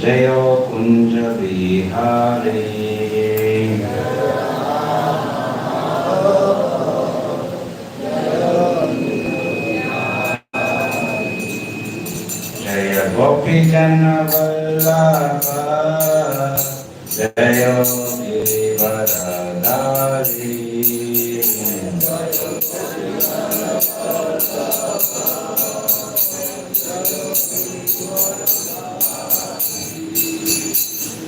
जय कुंज बिहारी जय गोपी जन वल्लभ जय गिरिवरधारी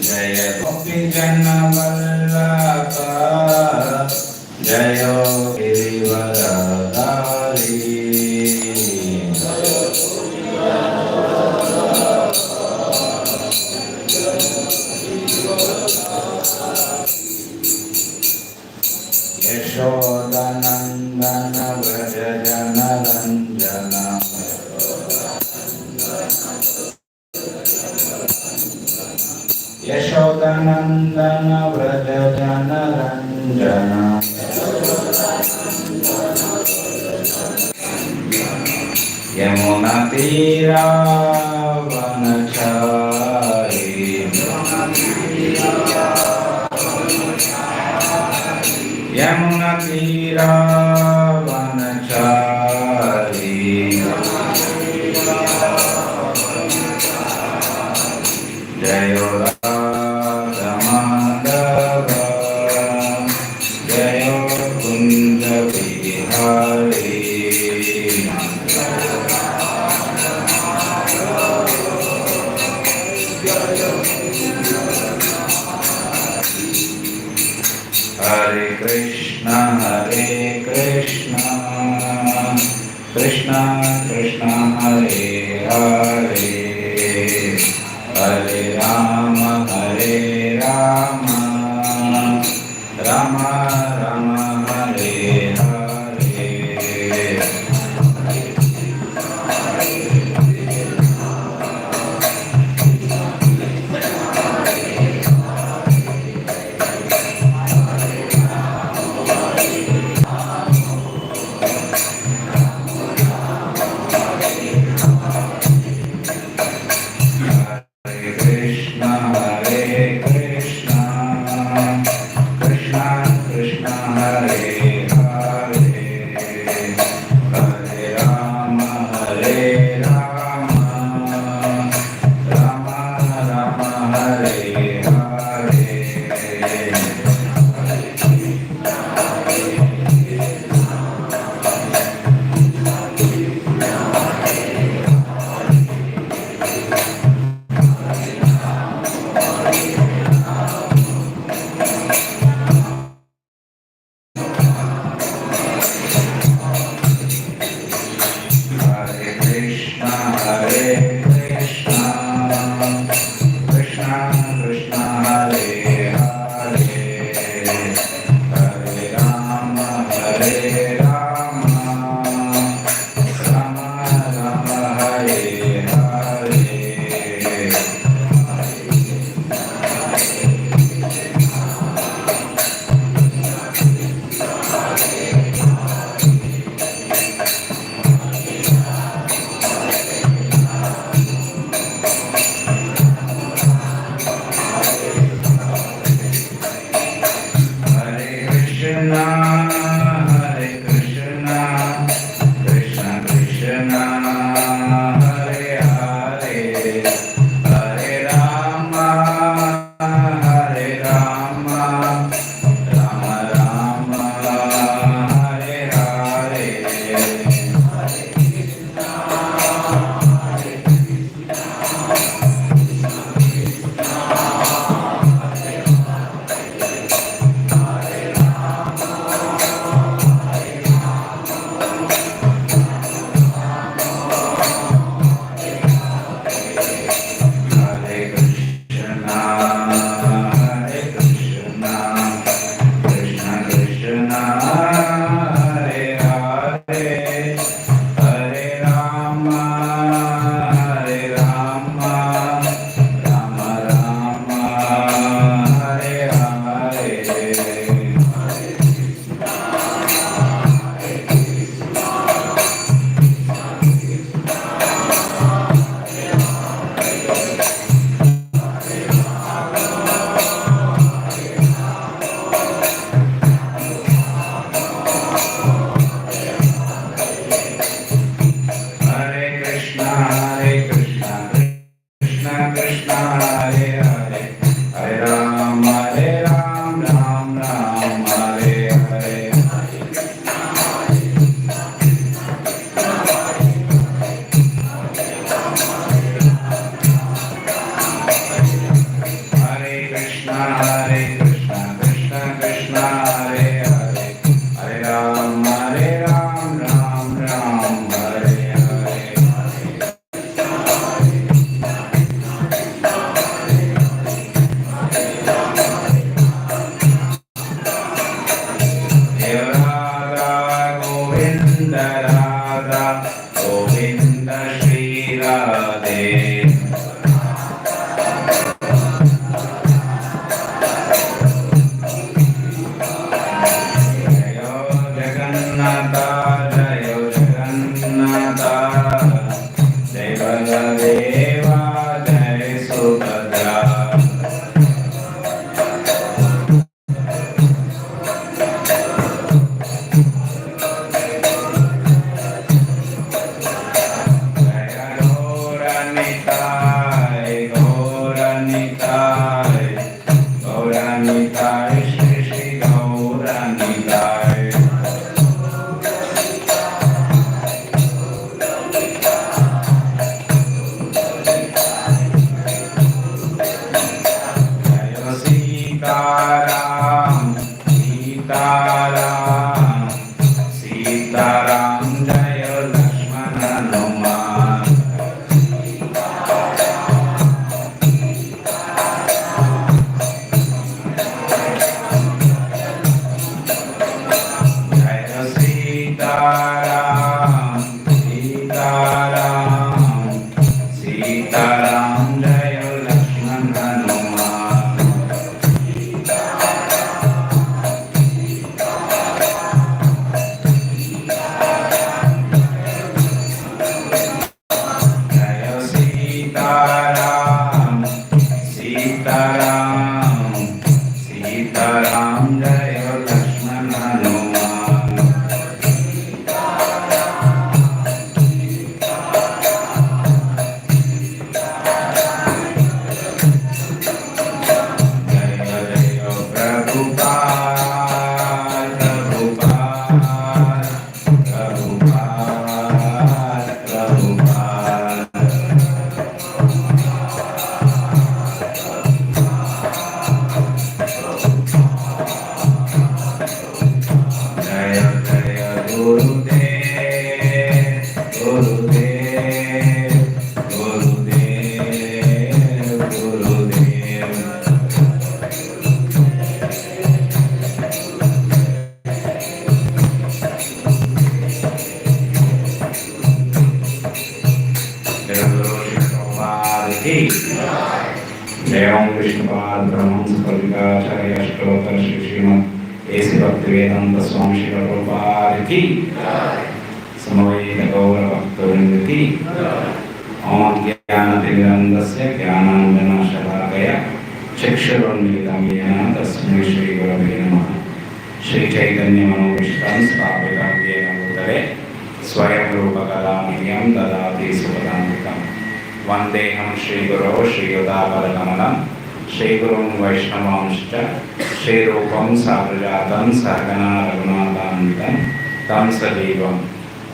जय गोपी जन वल्लभ जय गिरिवरधारी यशोदानंदन व्रज जन रंजन यशोदानंदन व्रज जन रंजन यमुना तीरा वनचारी यमुना तीरा वनचारी जय राधा माधव जय कुंज बिहारी हरे कृष्ण कृष्ण कृष्ण हरे हरे हरे राम राम राम हरे हरे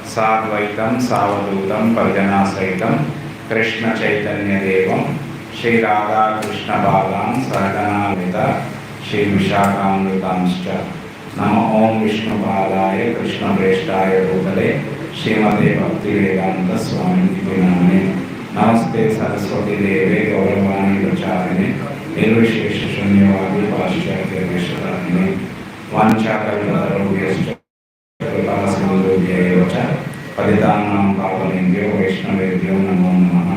साद्वैतं सावधूतं परिजना सहितं कृष्ण चैतन्य देवं श्री राधा कृष्ण बालान् सहगनामिता श्री विशाखामृतांश्च नमो ओम विष्णु पादाय कृष्ण प्रेष्ठाय भूतले श्रीमते भक्ति वेदांत स्वामी नामे नमस्ते सरस्वती देवे गौरवाणी प्रचारिणे निर्विशेष शून्यवादी पाश्चात्य देशतारिणे वाञ्छाकल्पतरुभ्यश्च पतितानां पावनेभ्यो वैष्णवेभ्यो नमो नमः।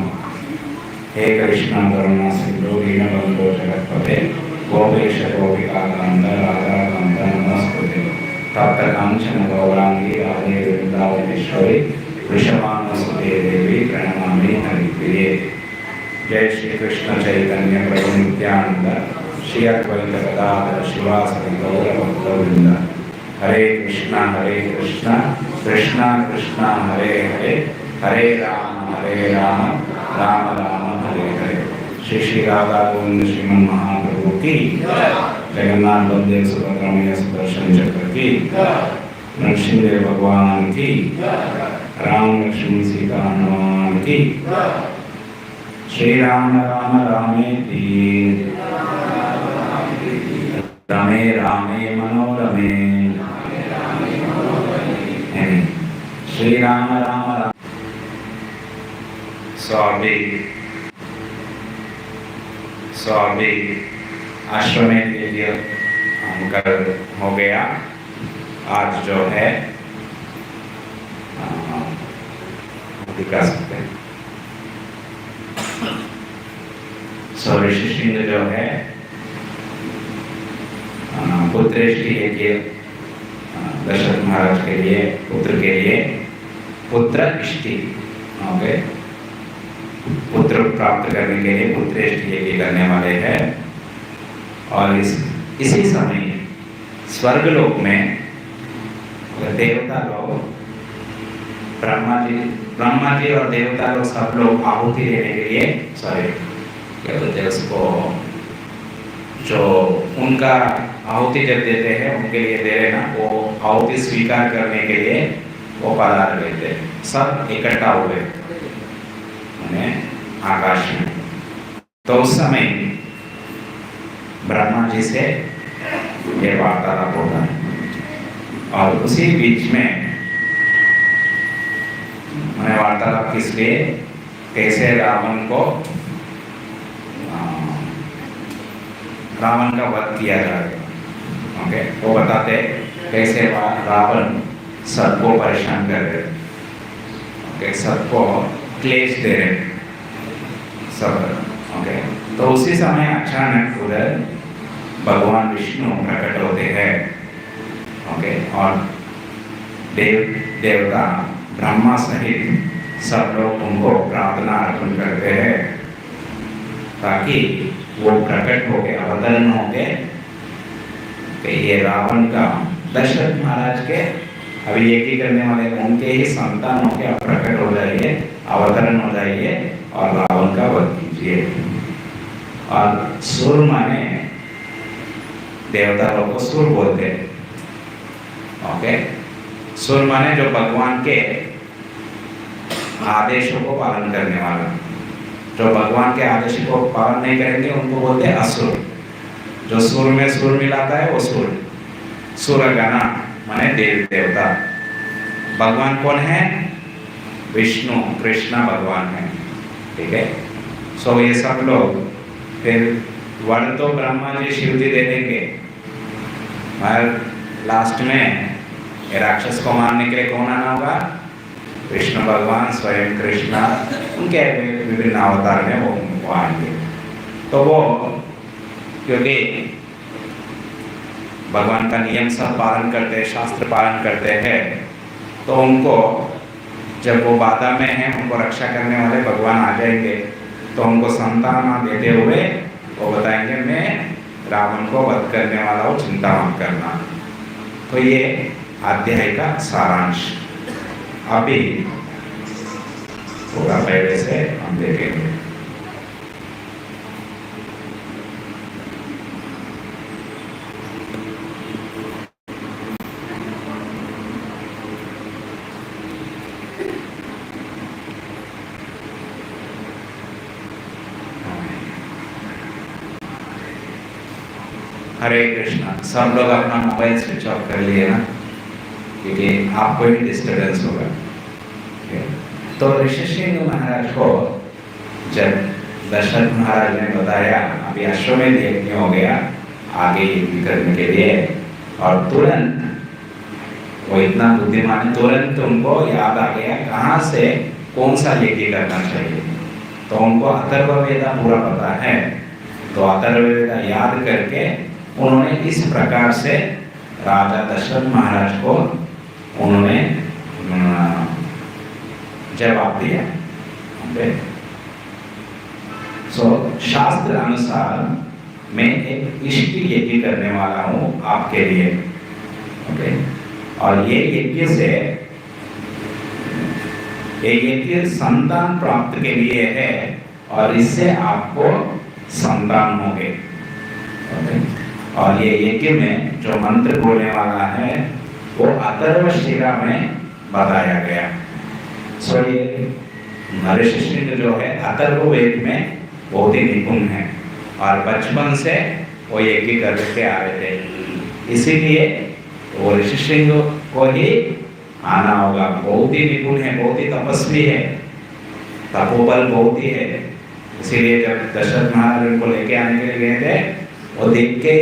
हे कृष्ण करुणा सिंधु दीनबंधो जगत्पते गोपेश गोपिकाकांत राधाकांत नमस्ते। तप्त कांचन गौरांगी राधे वृंदावनेश्वरी वृषभानुसुते देवी प्रणमामि हरिप्रिये। जय श्री कृष्ण चैतन्य प्रभु नित्यानंद श्री अद्वैत गदाधर शिवासदि गौर भक्तवृंद। हरे कृष्णा कृष्णा कृष्णा हरे हरे हरे राम राम राम हरे हरे। श्री श्री राधा गोविंद श्रीमन महाप्रभु की जगन्नाथ बलदेव सुभद्रा मैया सुदर्शन चक्र की नरसिंह भगवान की राम लक्ष्मण सीता हनुमान की। श्री राम राम रामेति रमे रामे मनोरमे। श्री राम राम राम। स्वामी आश्रम के लिए कल हो गया। आज जो है दिखा सकते हैं। सो ऋषिशृंग जो है पुत्रेष्टि यज्ञ दशरथ महाराज के लिए, पुत्र के लिए पुत्र इष्टि, ओके, पुत्र प्राप्त करने के लिए पुत्रेष्टि यज्ञ करने वाले हैं। और इसी समय स्वर्गलोक में देवता लोग, ब्रह्मा जी और देवता लोग सब लोग आहुति देने के लिए, सॉरी क्या बोलते हैं उसको, जो उनका आहुति जब देते हैं उनके लिए दे रहे ना, वो आहुति स्वीकार करने के लिए वो पधार गए थे, सब इकट्ठा हुए उन्हें आकाश में। तो उस समय ब्रह्मा जी से ये वार्तालाप होता है और उसी बीच में मैंने वार्तालाप किस लिए, कैसे रावण का वध किया जाएगा। ओके, वो बताते कैसे रावण सबको परेशान कर रहे, ओके, सबको क्लेश दे रहे सब। ओके, तो उसी समय अचानक उधर भगवान विष्णु प्रकट होते हैं। ओके, और देवता ब्रह्मा सहित सब लोग उनको प्रार्थना अर्पण करते हैं ताकि वो प्रकट हो गए, अवतरण हो गए कि ये रावण का, दशरथ महाराज के अभी यज्ञ करने वाले उनके ही संतान हो के प्रकट हो जाइए, अवतरण हो जाइए और रावण का वध कीजिए। और सुर माने देवता लोग को सुर बोलते हैं। ओके, सुर माने जो भगवान के आदेशों को पालन करने वाला, जो भगवान के आदेश को पालन नहीं करेंगे उनको बोलते हैं असुर। जो सुर में सुर मिलाता है वो सुर, सुरगणा माने देव देवता। भगवान कौन है? विष्णु, कृष्णा भगवान है, ठीक है। सो ये सब लोग फिर वर तो ब्रह्मा जी शिव जी दे देंगे, और लास्ट में ये राक्षस को मारने के लिए कौन आना होगा? विष्णु भगवान स्वयं, कृष्णा, उनके विभिन्न अवतार में वो आएंगे। तो वो क्योंकि भगवान का नियम सब पालन करते हैं, शास्त्र पालन करते हैं, तो उनको जब वो बाधा में हैं, उनको रक्षा करने वाले भगवान आ जाएंगे, तो उनको संतान देते हुए वो बताएंगे मैं रावण को वध करने वाला हूँ, चिंता मत करना। तो ये अध्याय का सारांश अभी थोड़ा पहले से हम देखेंगे। हरे कृष्णा। सब लोग अपना मोबाइल स्विच ऑफ कर लिए ना, क्योंकि आपको ही डिस्टर्बेंस होगा। तो ऋषिशृंग महाराज को जब दशरथ महाराज ने बताया अभी अश्वमेध यज्ञ हो गया आगे यज्ञ करने के लिए, और तुरंत वो इतना बुद्धिमान, तुरंत उनको याद आ गया कहाँ से कौन सा यज्ञ करना चाहिए। तो उनको अथर्ववेद पूरा पता है, तो अथर्ववेद याद करके उन्होंने इस प्रकार से राजा दशरथ महाराज को उन्होंने जवाब दिया। सो शास्त्र अनुसार मैं एक इष्टि यज्ञ करने वाला हूँ आपके लिए, ओके। और ये यज्ञ से, ये यज्ञ संतान प्राप्त के लिए है, और इससे आपको संतान होंगे, ओके। और ये यज्ञ में जो मंत्र बोलने वाला है वो अथर्वशीरा में बताया गया। सो ये ऋषिशृंग जो है अथर्ववेद में बहुत ही निपुण है, और बचपन से वो यज्ञ करके आ रहे थे, इसीलिए वो ऋषिशृंग को ही आना होगा। बहुत ही निपुण है, बहुत ही तपस्वी है, तपोबल बहुत ही है। इसीलिए जब दशरथ महाराज उनको लेके आने के लिए गए थे, वो देख के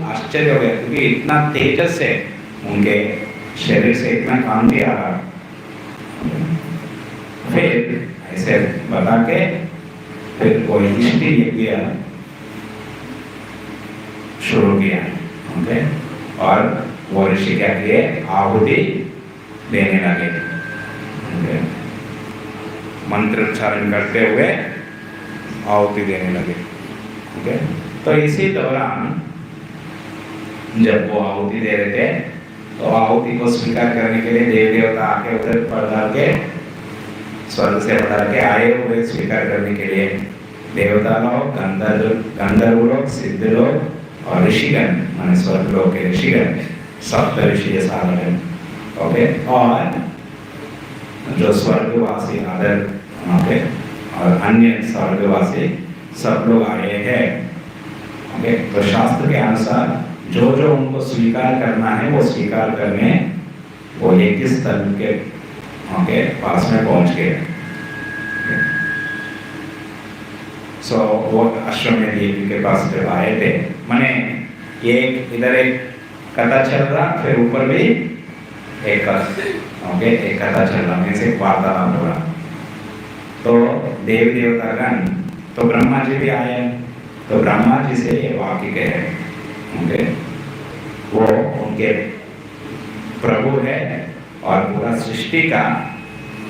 आश्चर्य हो गया, क्योंकि इतना तेजस है उनके शरीर से, इतना कांति आ रहा। फिर ऐसे बता के फिर कोई इष्टि यज्ञ शुरू किया। ओके, और वो ऋषि क्या किए, आहुति देने लगे। ओके, मंत्र उच्चारण करते हुए आहुति देने लगे। ओके, तो इसी दौरान जब वो आहुति दे रहे थे तो आहुति को स्वीकार करने के लिए देव देवता आके उधर पधार के, स्वर्ग से पधार के आए हुए स्वीकार करने के लिए। देवता लोग, गंधर्व लोग, सिद्ध लोग और ऋषिगण, माने स्वर्ग लोग के ऋषिगण, सप्त ऋषि साधन। ओके, और जो स्वर्गवासी अदर, ओके, और अन्य स्वर्गवासी सब लोग आए हैं। ओके, तो शास्त्र के अनुसार जो जो उनको स्वीकार करना है वो स्वीकार करने वो एक स्थल के पास में पहुंच गए। सो वो अश्वमेध यज्ञ के पास जब आए थे, माने एक इधर एक कथा चल रहा, फिर ऊपर भी एक कथा चल रहा, में से वार्तालाप हो रहा। तो देव देवतागण, तो ब्रह्मा जी भी आए, तो ब्रह्मा जी से ये वाक्य कहे, ओके, वो उनके प्रभु है और पूरा सृष्टि का,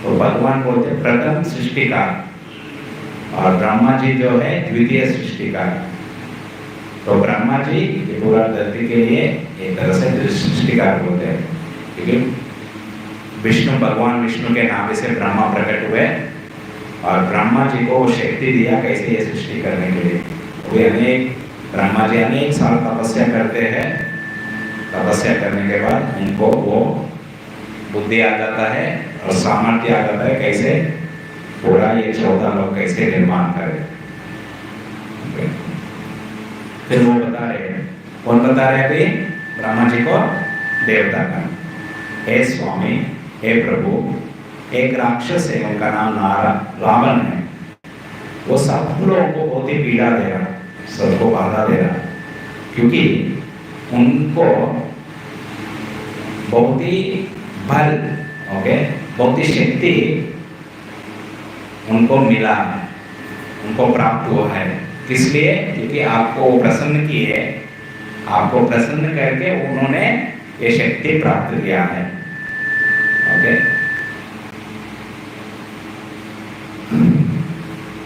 तो भगवान बोलते प्रथम सृष्टि का, और ब्रह्मा जी जो है द्वितीय सृष्टि का। तो ब्रह्मा जी ये पूरा धरती के लिए एक तरह से सृष्टिकार बोलते हैं, क्योंकि विष्णु, भगवान विष्णु के नाम से ब्रह्मा प्रकट हुए और ब्रह्मा जी को शक्ति दिया कैसे ये सृष्टि करने के लिए। वे ब्रह्मा जी अनेक साल तपस्या करते हैं, तपस्या करने के बाद उनको वो बुद्धि आ जाता है और सामर्थ्य आ जाता है कैसे पूरा ये 14 लोग कैसे निर्माण करें। फिर वो बता रहे हैं, कौन बता रहे अभी, ब्रह्मा जी को देवता का, हे स्वामी, हे प्रभु, एक राक्षस है, उनका नाम रावण है, वो सब लोगों को बहुत ही पीड़ा दे रहा, सबको बाधा दे रहा, क्योंकि उनको बहुत ही बल, ओके, बहुत ही शक्ति उनको मिला, उनको प्राप्त हुआ है। किस लिए? क्योंकि आपको प्रसन्न किए, आपको प्रसन्न करके उन्होंने ये शक्ति प्राप्त किया है। ओके,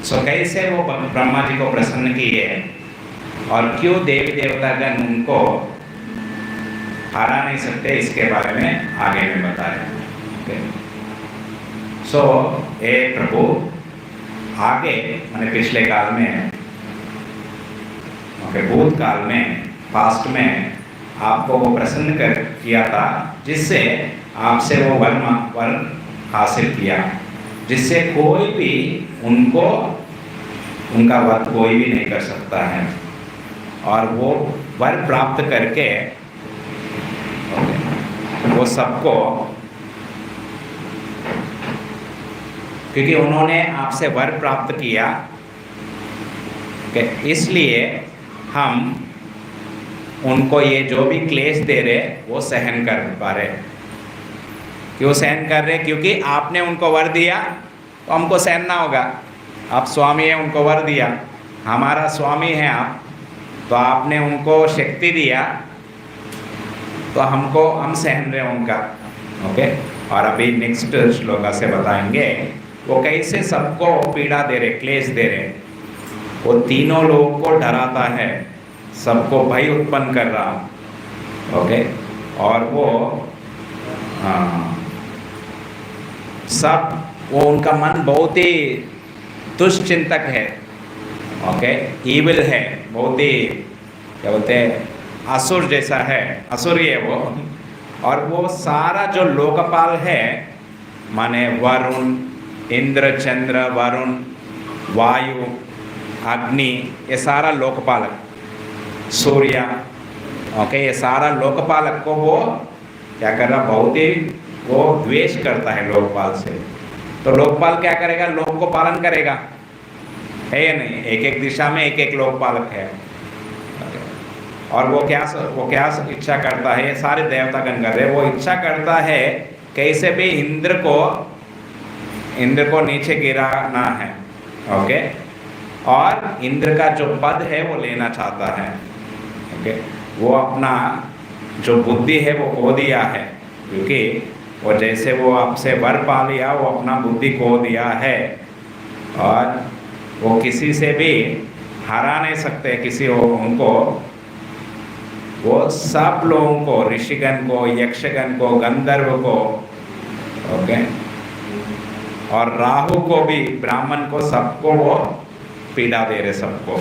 सो कैसे वो ब्रह्मा जी को प्रसन्न किए और क्यों देवी देवतागण उनको हरा नहीं सकते, इसके बारे में आगे में बताया। सो हे प्रभु, आगे माने पिछले काल में, भूतकाल में, पास्ट में आपको वो प्रसन्न कर किया था, जिससे आपसे वो वर हासिल किया, जिससे कोई भी उनको उनका वध कोई भी नहीं कर सकता है। और वो वर प्राप्त करके वो सबको, क्योंकि उन्होंने आपसे वर प्राप्त किया, इसलिए हम उनको ये जो भी क्लेश दे रहे वो सहन कर पा रहे। क्यों सहन कर रहे? क्योंकि आपने उनको वर दिया तो हमको सहना होगा। आप स्वामी हैं, उनको वर दिया, हमारा स्वामी है आप, तो आपने उनको शक्ति दिया तो हम सहन रहे उनका। ओके, और अभी नेक्स्ट श्लोका से बताएंगे वो कैसे सबको पीड़ा दे रहे, क्लेश दे रहे। वो तीनों लोगों को डराता है, सबको भय उत्पन्न कर रहा। ओके, और वो सब वो उनका मन बहुत ही दुष्चिंतक है। ओके, ईविल है, बहुत ही क्या बोलते हैं, असुर जैसा है, असुर है वो। और वो सारा जो लोकपाल है, माने वरुण, इंद्र, चंद्र, वरुण, वायु, अग्नि, ये सारा लोकपालक, सूर्य, ओके, ये सारा लोकपालक को वो क्या कर रहा, बहुत ही वो द्वेष करता है लोकपाल से। तो लोकपाल क्या करेगा? लोक को पालन करेगा, है या नहीं? एक एक दिशा में एक एक लोकपालक है। और वो क्या इच्छा करता है? सारे देवतागण कर रहे, वो इच्छा करता है कैसे भी इंद्र को नीचे गिराना है। ओके, और इंद्र का जो पद है वो लेना चाहता है। ओके, ओके, वो अपना जो बुद्धि है वो खो दिया है, क्योंकि वो जैसे वो आपसे वर पा लिया वो अपना बुद्धि खो दिया है, और वो किसी से भी हरा नहीं सकते किसी उनको। वो सब लोगों को, ऋषिगण को, यक्षगण को, गंधर्व को, ओके, और राहु को भी, ब्राह्मण को, सबको वो पीड़ा दे रहे सबको।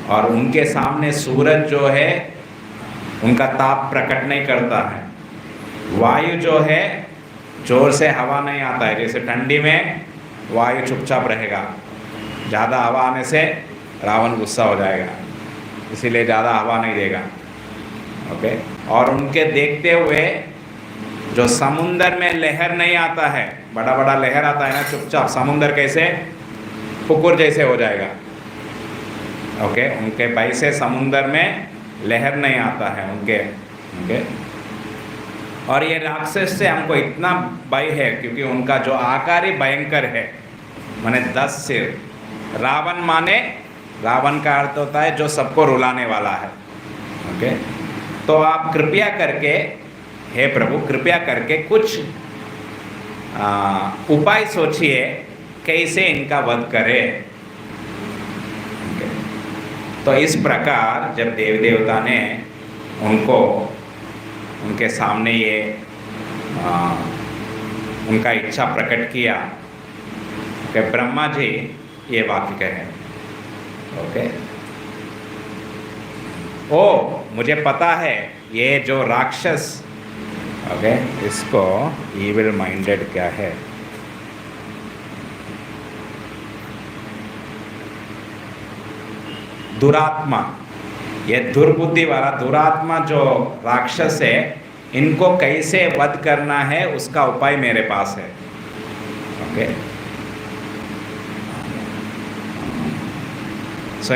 और उनके सामने सूरज जो है उनका ताप प्रकट नहीं करता है, वायु जो है जोर से हवा नहीं आता है, जैसे ठंडी में वायु चुपचाप रहेगा, ज़्यादा हवा आने से रावण गुस्सा हो जाएगा, इसीलिए ज़्यादा हवा नहीं देगा, ओके। और उनके देखते हुए जो समुंदर में लहर नहीं आता है, बड़ा बड़ा लहर आता है ना, चुपचाप समुंदर कैसे पुकुर जैसे हो जाएगा, ओके। उनके भय से समुंदर में लहर नहीं आता है उनके, ओके। और ये राक्षस से हमको इतना भय है क्योंकि उनका जो आकार ही भयंकर है, माने 10 सिर। रावण माने, रावण का अर्थ होता है जो सबको रुलाने वाला है, ओके। तो आप कृपया करके, हे प्रभु कृपया करके कुछ उपाय सोचिए कैसे इनका वध करे। तो इस प्रकार जब देव देवता ने उनको, उनके सामने ये उनका इच्छा प्रकट किया कि ब्रह्मा जी ये वाक्य कहे, ओके। ओ मुझे पता है ये जो राक्षस, ओके, इसको ईविल माइंडेड क्या है, दुरात्मा, ये दुर्बुद्धि वाला दुरात्मा जो राक्षस है, इनको कैसे वध करना है उसका उपाय मेरे पास है, ओके। सो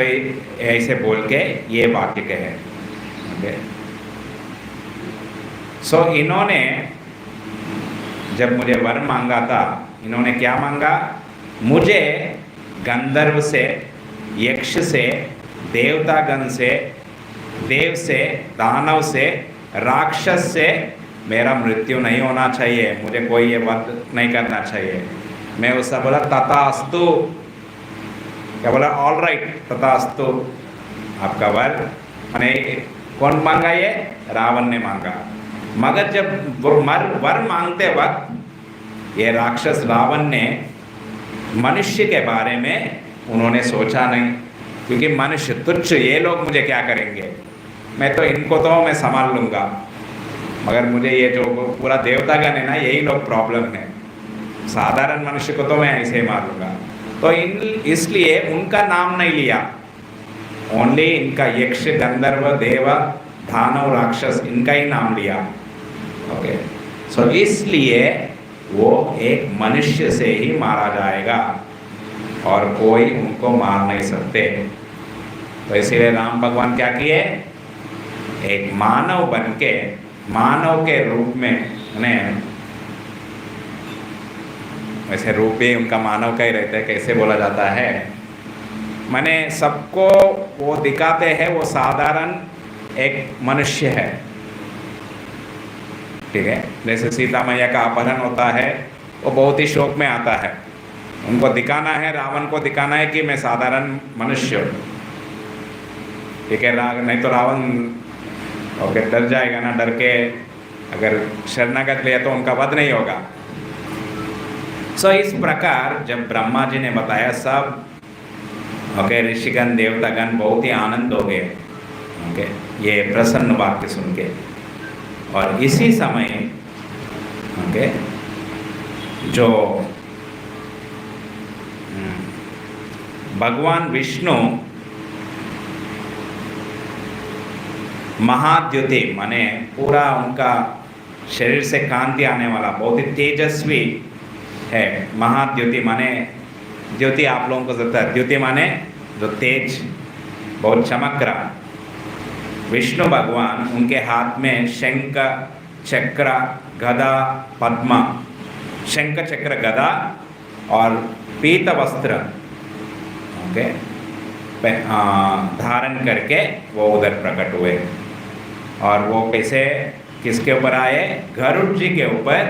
ऐसे बोल के ये वाक्य कहे, ओके। सो इन्होंने जब मुझे वर मांगा था, इन्होंने क्या मांगा, मुझे गंधर्व से, यक्ष से, देवतागण से, देव से, दानव से, राक्षस से मेरा मृत्यु नहीं होना चाहिए, मुझे कोई ये वध नहीं करना चाहिए। मैं उससे बोला तथास्तु, क्या बोला, ऑल राइट तथास्तु, आपका वर। मैंने कौन मांगा, ये रावण ने मांगा। मगर जब वर मांगते वक्त ये राक्षस रावण ने मनुष्य के बारे में उन्होंने सोचा नहीं, क्योंकि मनुष्य तुच्छ, ये लोग मुझे क्या करेंगे, मैं तो इनको तो मैं संभाल लूँगा, मगर मुझे ये जो पूरा देवतागण है ना, यही लोग प्रॉब्लम है, साधारण मनुष्य को तो मैं ऐसे ही मार लूँगा। तो इसलिए उनका नाम नहीं लिया, ओनली इनका यक्ष, गंधर्व, देव, दानव, राक्षस, इनका ही नाम लिया, ओके। सो इसलिए वो एक मनुष्य से ही मारा जाएगा और कोई उनको मार नहीं सकते। तो इसीलिए राम भगवान क्या किए, एक मानव बन के, मानव के रूप में, उन्हें वैसे रूप भी उनका मानव का ही रहता है, कैसे बोला जाता है, माने सबको वो दिखाते हैं वो साधारण एक मनुष्य है, ठीक है। जैसे सीता मैया का अपहरण होता है, वो बहुत ही शौक में आता है, उनको दिखाना है, रावण को दिखाना है कि मैं साधारण मनुष्य हूँ, ठीक है। नहीं तो रावण ओके डर जाएगा ना, डर के अगर शरणागत लिया तो उनका वध नहीं होगा। सो इस प्रकार जब ब्रह्मा जी ने बताया सब, ओके, ऋषिगण देवतागण बहुत ही आनंद हो गए, ओके, ये प्रसन्न वाक्य सुन के। और इसी समय, ओके, जो भगवान विष्णु महाद्युति, माने पूरा उनका शरीर से कांति आने वाला, बहुत ही तेजस्वी है। महाद्युति माने, द्युति आप लोगों को पता है, द्युति माने जो तेज, बहुत चमक रहा। विष्णु भगवान, उनके हाथ में शंख, चक्र, गदा, पद्मा, शंख, चक्र, गदा और पीत वस्त्र, ओके, धारण करके वो उधर प्रकट हुए। और वो कैसे किसके ऊपर आए? गरुड़ जी के ऊपर।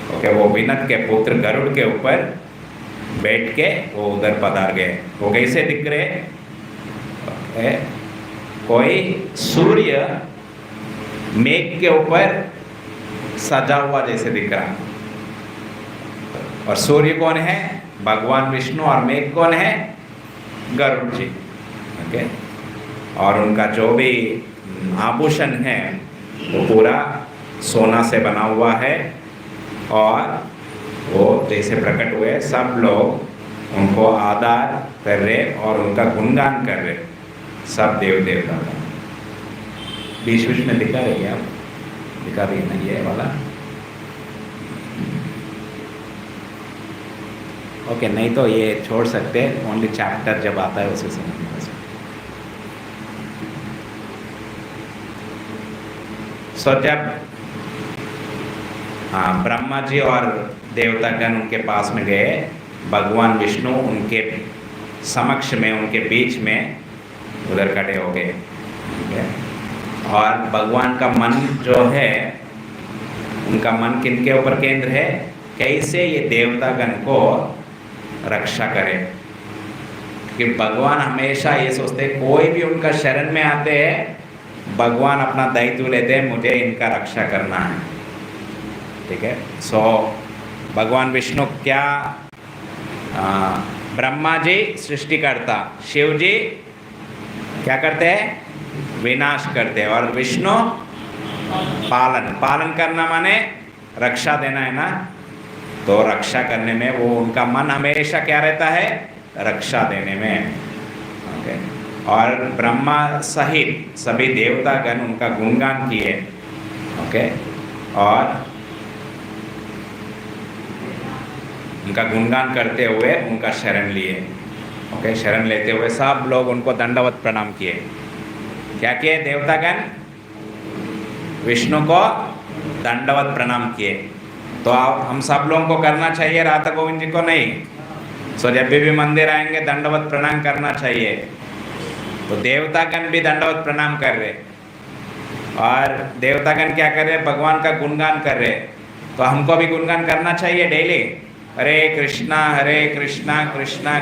ओके, वो विनत के पुत्र गरुड़ के ऊपर बैठ के वो उधर पधार गए। वो कैसे दिख रहे? ओके, कोई सूर्य मेघ के ऊपर सजा हुआ जैसे दिख रहा। और सूर्य कौन है? भगवान विष्णु। और मेघ कौन है? गरुड़ जी। ओके, और उनका जो भी आभूषण है वो पूरा सोना से बना हुआ है। और वो जैसे प्रकट हुए, सब लोग उनको आदर कर रहे और उनका गुणगान कर रहे, सब देव देवता का। बीच बीच में दिखा रही है, आप दिखा रही है ना ये वाला? ओके, नहीं तो ये छोड़ सकते हैं, ओनली चैप्टर जब आता है उसी समय। सो जब ब्रह्मा जी और देवतागण उनके पास में गए, भगवान विष्णु उनके समक्ष में, उनके बीच में उधर खड़े हो गए। और भगवान का मन जो है, उनका मन किनके ऊपर केंद्र है? कैसे ये देवतागण को रक्षा करे। कि भगवान हमेशा ये सोचते, कोई भी उनका शरण में आते हैं, भगवान अपना दायित्व लेते हैं, मुझे इनका रक्षा करना है। ठीक है। सो भगवान विष्णु क्या, ब्रह्मा जी सृष्टिकर्ता, शिव जी क्या करते हैं? विनाश करते हैं। और विष्णु पालन करना माने रक्षा देना है ना। तो रक्षा करने में वो उनका मन हमेशा क्या रहता है? रक्षा देने में। ओके। और ब्रह्मा सहित सभी देवतागण उनका गुणगान किए। ओके। और उनका गुणगान करते हुए उनका शरण लिए। ओके, शरण लेते हुए सब लोग उनको दंडवत प्रणाम किए। क्या किए? देवतागण विष्णु को दंडवत प्रणाम किए। तो आप हम सब लोगों को करना चाहिए, राधा गोविंद जी को नहीं। सो जब भी मंदिर आएंगे दंडवत प्रणाम करना चाहिए। तो देवतागण भी दंडवत प्रणाम कर रहे, और देवतागण क्या कर रहे? भगवान का गुणगान कर रहे। तो हमको भी गुणगान करना चाहिए डेली। हरे कृष्णा कृष्णा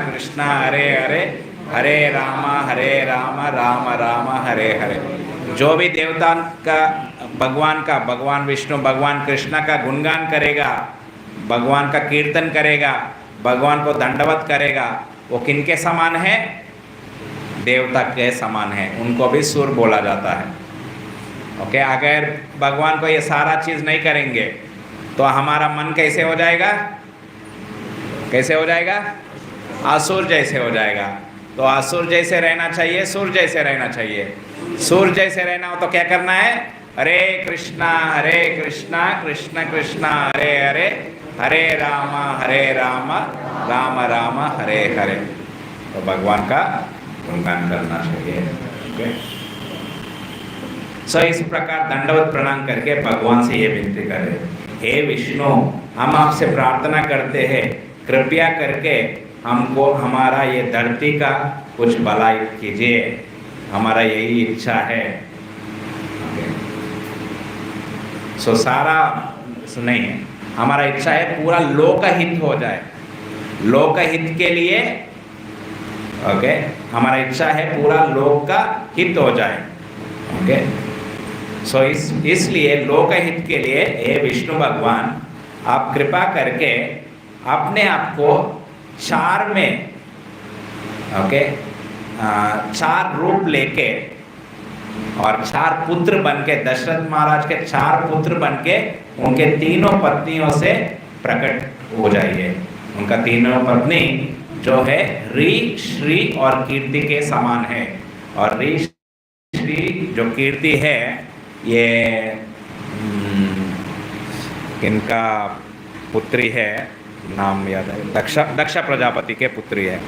कृष्णा हरे हरे, हरे राम राम राम हरे हरे। जो भी देवता का, भगवान विष्णु, भगवान कृष्णा का गुणगान करेगा, भगवान का कीर्तन करेगा, भगवान को दंडवत करेगा, वो किनके समान है? देवता के समान है। उनको भी सुर बोला जाता है। ओके। अगर भगवान को ये सारा चीज़ नहीं करेंगे तो हमारा मन कैसे हो जाएगा? कैसे हो जाएगा? असुर जैसे हो जाएगा। तो असुर जैसे रहना चाहिए, सुर जैसे रहना चाहिए। सुर जैसे रहना हो तो क्या करना है? हरे कृष्णा कृष्ण कृष्णा हरे हरे, हरे राम राम राम हरे हरे। तो भगवान का गुणगान करना चाहिए। ओके। सो इस प्रकार दंडवत प्रणाम करके भगवान से ये विनती करें, हे विष्णु, हम आपसे प्रार्थना करते हैं, कृपया करके हमको हमारा ये धरती का कुछ भलाई कीजिए, हमारा यही इच्छा है। सो सारा नहीं है, हमारा इच्छा है पूरा लोक हित हो जाए, लोक हित के लिए। ओके, हमारा इच्छा है पूरा लोक का हित हो जाए। ओके। सो इसलिए लोक हित के लिए हे विष्णु भगवान, आप कृपा करके अपने आप को चार में, ओके, चार रूप लेके और चार पुत्र बनके, दशरथ महाराज के चार पुत्र बनके उनके तीनों पत्नियों से प्रकट हो जाइए। उनका तीनों पत्नी जो है री, श्री और कीर्ति के समान है। और री, श्री जो कीर्ति है, ये इनका पुत्री है, नाम याद है, दक्ष प्रजापति के पुत्री है।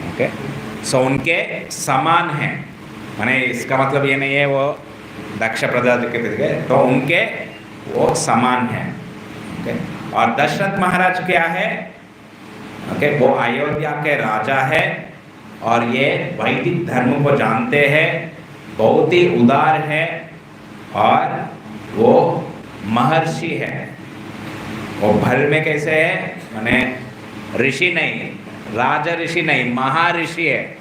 ओके। सो उनके समान है, माने इसका मतलब ये नहीं है वो दक्ष प्रजापति के, तो उनके वो समान है। ओके। और दशरथ महाराज क्या है? ओके, वो अयोध्या के राजा है और ये वैदिक धर्म को जानते हैं, बहुत ही उदार है और वो महर्षि है। वो भल में कैसे है? माने ऋषि नहीं, राजा ऋषि नहीं, महर्षि है।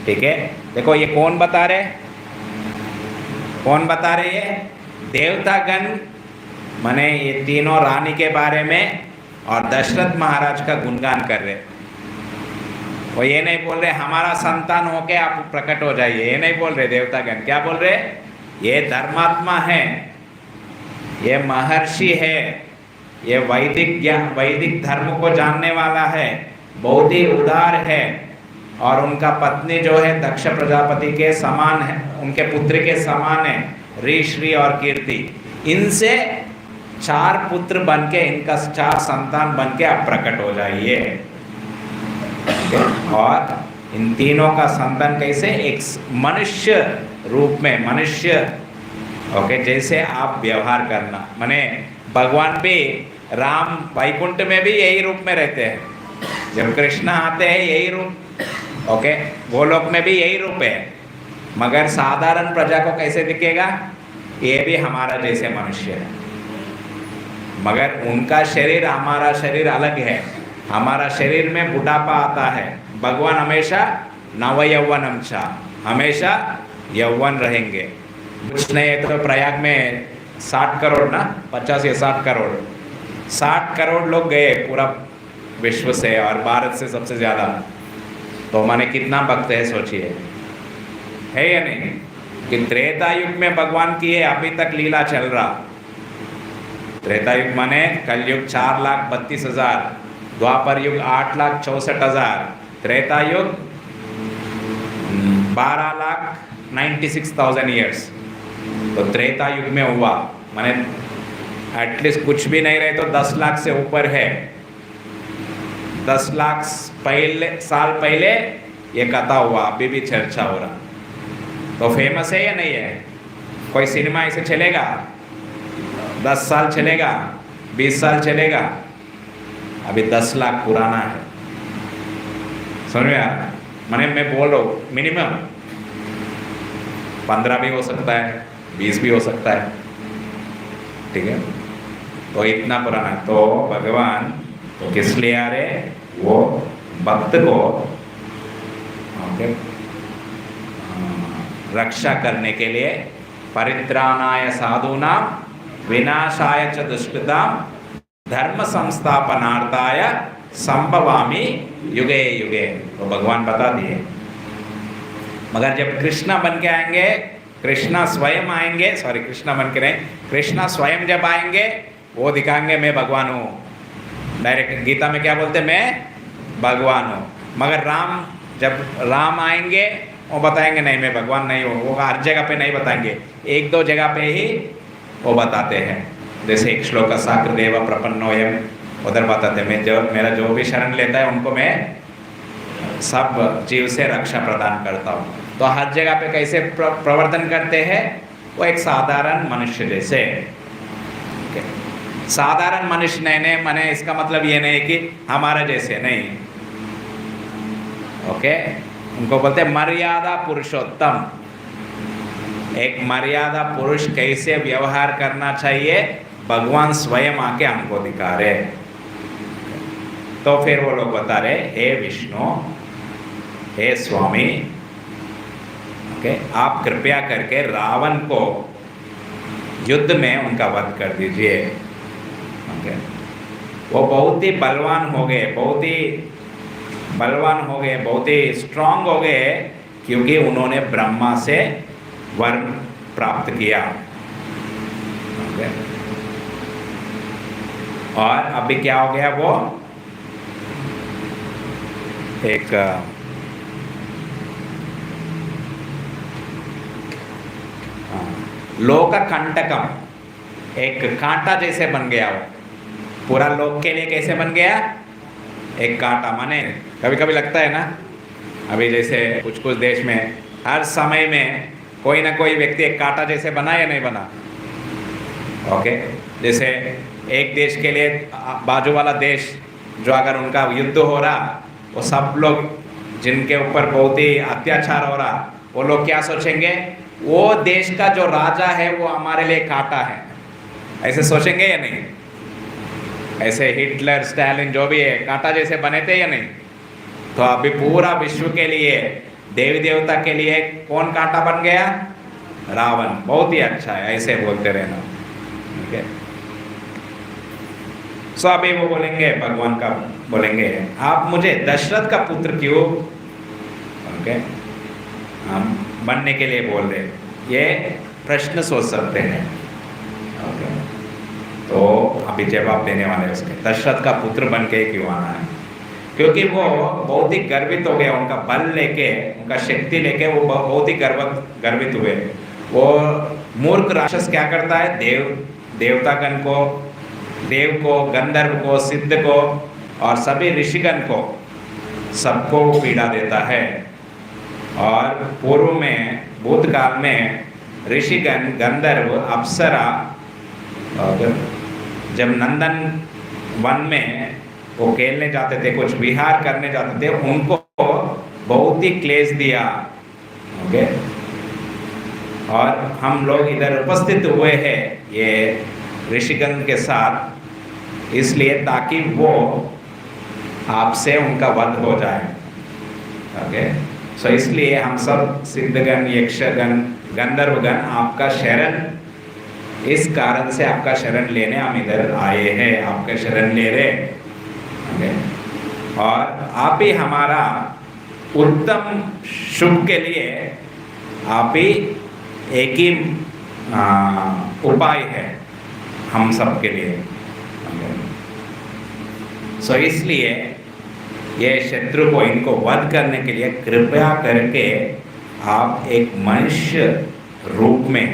ठीक है, देखो ये कौन बता रहे? कौन बता रहे? ये देवतागण, माने ये तीनों रानी के बारे में और दशरथ महाराज का गुणगान कर रहे। वो ये नहीं बोल रहे हमारा संतान होके आप प्रकट हो जाइए, ये नहीं बोल रहे देवतागण। क्या बोल रहे? ये धर्मात्मा है, ये महर्षि है, ये वैदिक धर्म को जानने वाला है, बहुत ही उदार है और उनका पत्नी जो है दक्ष प्रजापति के समान है, उनके पुत्र के समान है, ऋ, श्री और कीर्ति। इनसे 4 पुत्र बन के, इनका 4 संतान बन के आप प्रकट हो जाइए। और इन तीनों का संतान कैसे? एक मनुष्य रूप में, मनुष्य ओके जैसे आप व्यवहार करना। माने भगवान भी, राम वैकुंठ में भी यही रूप में रहते हैं, जब कृष्ण आते हैं यही रूप, ओके गोलोक में भी यही रूप है, मगर साधारण प्रजा को कैसे दिखेगा? ये भी हमारा जैसे मनुष्य है, मगर उनका शरीर हमारा शरीर अलग है। हमारा शरीर में बुढ़ापा आता है, भगवान हमेशा नव यौवनम चा, हमेशा यौवन रहेंगे। कुछ नहीं है तो प्रयाग में 60 करोड़ ना, 50 या 60 करोड़, 60 करोड़ लोग गए पूरा विश्व से और भारत से सबसे ज़्यादा। तो माने कितना भक्त है सोचिए, है या नहीं? कि त्रेता युग में भगवान की है अभी तक लीला चल रहा। त्रेता युग माने कलयुग 4,32,000, द्वापर युग 8,64,000, त्रेता युग 12,96,000 ईयर्स। तो त्रेता युग में हुआ, माने एटलीस्ट कुछ भी नहीं रहे तो 10 लाख से ऊपर है। 10 लाख साल पहले ये कथा हुआ, अभी भी चर्चा हो रहा। तो फेमस है या नहीं है? कोई सिनेमा ऐसे चलेगा? 10 साल चलेगा, 20 साल चलेगा, अभी 10 लाख पुराना है। समझ में आ? मैंने मैं बोल रहा हूँ मिनिमम 15 भी हो सकता है, 20 भी हो सकता है, ठीक है? तो इतना पुराना। तो भगवान तो किस लिए आ रहे? वो भक्त को रक्षा करने के लिए, परित्राणाय साधूनां विनाशाय च दुष्कृतां धर्म संस्थापनार्थाय संभवामि युगे युगे। तो भगवान बता दिए। मगर जब कृष्णा बन के आएंगे, कृष्णा स्वयं आएंगे, सॉरी कृष्णा बन के नहीं, कृष्णा स्वयं जब आएंगे वो दिखाएंगे मैं भगवान हूँ। डायरेक्ट गीता में क्या बोलते? मैं भगवान हूँ। मगर राम, जब राम आएंगे वो बताएंगे नहीं मैं भगवान नहीं हूँ। वो हर जगह पे नहीं बताएंगे, 1-2 जगह पे ही वो बताते हैं। जैसे एक श्लोक साकृदेव प्रपन्नोयम, उधर बताते हैं मेरा जो भी शरण लेता है उनको मैं सब जीव से रक्षा प्रदान करता हूँ। तो हर जगह पे कैसे प्रवर्तन करते हैं? वो एक साधारण मनुष्य जैसे। साधारण मनुष्य नहीं माने इसका मतलब ये नहीं कि हमारा जैसे नहीं, ओके उनको बोलते हैं मर्यादा पुरुषोत्तम। एक मर्यादा पुरुष कैसे व्यवहार करना चाहिए भगवान स्वयं आके हमको दिखा रहे। तो फिर वो लोग बता रहे हे विष्णु, हे स्वामी, ओके आप कृपया करके रावण को युद्ध में उनका वध कर दीजिए। ओके वो बहुत ही बलवान हो गए, बहुत ही बलवान हो गए, बहुत ही स्ट्रांग हो गए, क्योंकि उन्होंने ब्रह्मा से वर प्राप्त किया। ओके और अभी क्या हो गया? वो एक लोक कंटकम, एक कांटा जैसे बन गया। वो पूरा लोक के लिए कैसे बन गया? एक कांटा। माने कभी कभी लगता है ना, अभी जैसे कुछ कुछ देश में हर समय में कोई ना कोई व्यक्ति एक कांटा जैसे बना या नहीं बना। ओके जैसे एक देश के लिए बाजू वाला देश जो अगर उनका युद्ध हो रहा, वो सब लोग जिनके ऊपर बहुत ही अत्याचार हो रहा, वो लोग क्या सोचेंगे, वो देश का जो राजा है वो हमारे लिए काटा है, ऐसे सोचेंगे या नहीं? ऐसे हिटलर स्टालिन जो भी है कांटा जैसे बने थे या नहीं? तो अभी पूरा विश्व के लिए, देवी देवता के लिए कौन कांटा बन गया? रावण। बहुत ही अच्छा है, ऐसे बोलते रहना, ठीक है। सो अभी वो बोलेंगे, भगवान का बोलेंगे, आप मुझे दशरथ का पुत्र क्यों ओके बनने के लिए बोल रहे? ये प्रश्न सोच सकते हैं, ओके। तो अभी जवाब देने वाले उसके, दशरथ का पुत्र बन के क्यों आना है? क्योंकि वो बहुत ही गर्वित हो गया, उनका बल लेके, उनका शक्ति लेके वो बहुत ही गर्वित हुए। वो मूर्ख राक्षस क्या करता है, देवतागण को, देव को, गंधर्व को, सिद्ध को और सभी ऋषिगण को, सबको पीड़ा देता है। और पूर्व में, भूतकाल में ऋषिगण, गंधर्व, अप्सरा, जब नंदन वन में वो खेलने जाते थे, कुछ विहार करने जाते थे, उनको बहुत ही क्लेश दिया, ओके। और हम लोग इधर उपस्थित हुए हैं ये ऋषिगण के साथ, इसलिए ताकि वो आपसे उनका वध हो जाए, ओके। सो इसलिए हम सब सिद्धगण, यक्षगण, गंधर्वगण आपका शरण, इस कारण से आपका शरण लेने हम इधर आए हैं, आपका शरण ले रहे, ओके। और आप ही हमारा उत्तम शुभ के लिए, आप ही एक ही उपाय है हम सब के लिए, सो इसलिए ये शत्रु को, इनको वध करने के लिए कृपया करके आप एक मनुष्य रूप में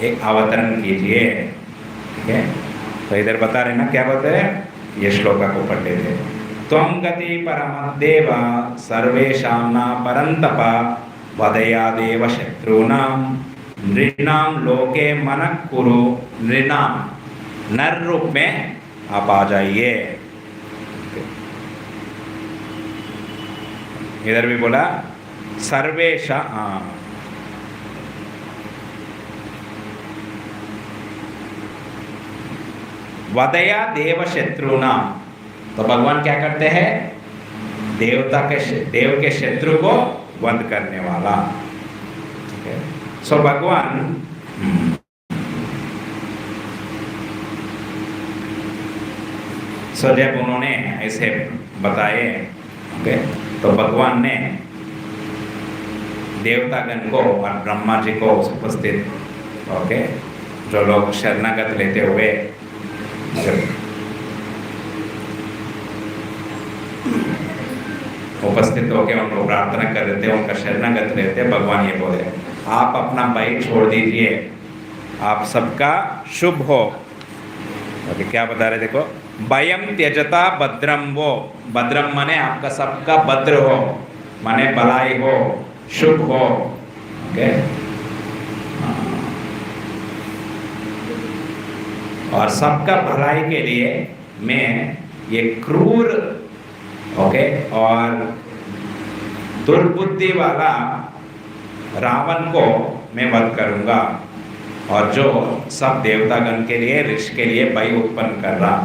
एक अवतरण कीजिए, ठीक है। तो इधर बता रहे ना, क्या बोलते हैं, ये श्लोका को पढ़ते थे, त्वं गति परमदेव सर्वेषां न परन्तप वदयादेव शत्रूणां नृणां लोके मनः कुरु नृणां, नर रूप में आप आ जाइए। इधर भी बोला सर्वेशा, वदया देव शत्रुना, तो भगवान क्या करते हैं, देव के शत्रु को वध करने वाला, सो भगवान जब उन्होंने ऐसे बताए, ओके, तो भगवान ने देवतागण को और ब्रह्मा जी को उपस्थित, ओके, जो लोग शरणागत लेते हुए उपस्थित होकर उनको प्रार्थना कर देते, उनका शरणागत लेते, भगवान ये बोले, आप अपना भय छोड़ दीजिए, आप सबका शुभ हो, ओके। क्या बता रहे, देखो, भयम त्यजता भद्रम वो, भद्रम माने आपका सबका भद्र हो, माने भलाई हो, शुभ हो, ओके। और सबका भलाई के लिए मैं ये क्रूर, ओके, और दुर्बुद्धि वाला रावण को मैं वध करूंगा, और जो सब देवतागण के लिए, ऋषि के लिए भय उत्पन्न कर रहा,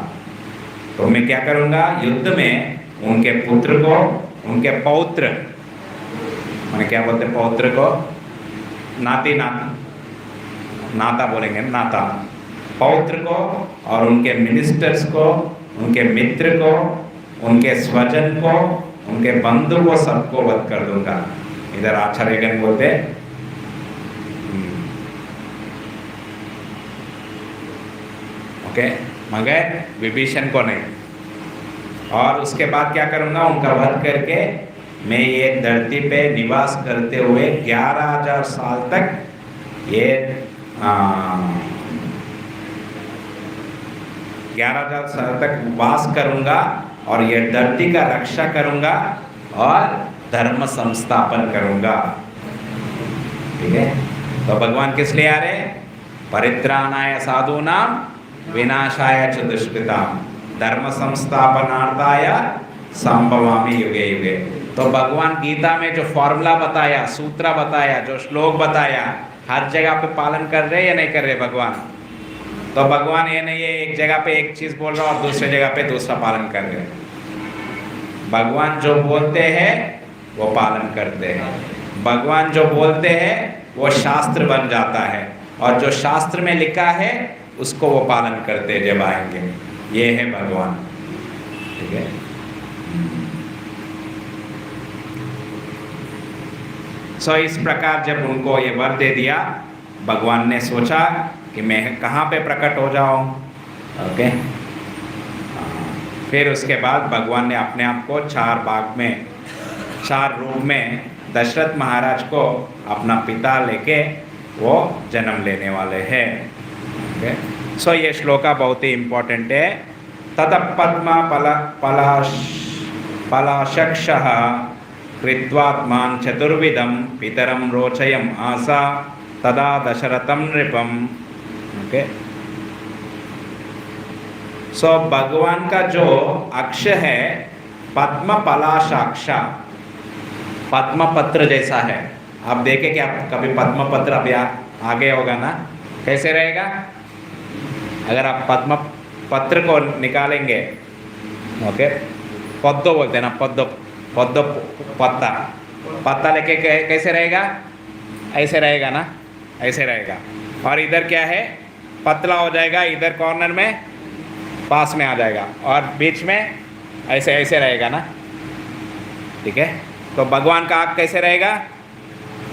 तो मैं क्या करूंगा, युद्ध में उनके पुत्र को, उनके पौत्र, मैंने क्या बोलते पौत्र को, नाती नाता बोलेंगे, नाता, पौत्र को और उनके मिनिस्टर्स को, उनके मित्र को, उनके स्वजन को, उनके बंधु को, सबको वध कर दूंगा। इधर आचार्यगण बोलते ओके, मगर विभीषण को नहीं। और उसके बाद क्या करूंगा, उनका वध करके मैं ये धरती पे निवास करते हुए 11,000 साल तक ये 11,000 साल तक वास करूंगा, और ये धरती का रक्षा करूंगा और धर्म संस्थापन करूंगा, ठीक है। तो भगवान किस लिए आ रहे, परित्राणाय साधूनां विनाशाय च दुष्कृताम धर्म संस्थापनार्थाय संभवामि युगे युगे। तो भगवान गीता में जो फॉर्मूला बताया, सूत्र बताया, जो श्लोक बताया, हर जगह पे पालन कर रहे या नहीं कर रहे भगवान? तो भगवान ये नहीं है एक जगह पे एक चीज बोल रहा और दूसरे जगह पे दूसरा पालन कर रहे। भगवान जो बोलते हैं वो पालन करते हैं, भगवान जो बोलते हैं वो शास्त्र बन जाता है, और जो शास्त्र में लिखा है उसको वो पालन करते जब आएंगे। ये है भगवान, ठीक है। सो इस प्रकार जब उनको ये वर दे दिया, भगवान ने सोचा कि मैं कहाँ पे प्रकट हो जाऊँ, ओके। फिर उसके बाद भगवान ने अपने आप को चार रूप में दशरथ महाराज को अपना पिता लेके वो जन्म लेने वाले हैं, ओके। सो ये श्लोका बहुत ही इम्पोर्टेंट है। ततः पद्मा पलाशक्षः कृत्वात्मान् चतुर्विधं पितरं रोचयम् आसा तदा दशरथं नृपम, ओके। सो भगवान का जो अक्ष है पद्म पलाशाक्ष, पद्म पत्र जैसा है। आप देखें कि आप कभी पद्म पत्र अभी आगे होगा ना, कैसे रहेगा? अगर आप पद्म पत्र को निकालेंगे, ओके, पद्दो बोलते हैं ना, पद्दो पद्दो पत्ता, पत्ता लेके कैसे रहेगा? ऐसे रहेगा ना, ऐसे रहेगा। और इधर क्या है? पतला हो जाएगा, इधर कॉर्नर में पास में आ जाएगा, और बीच में ऐसे ऐसे रहेगा ना, ठीक है। तो भगवान का आँख कैसे रहेगा?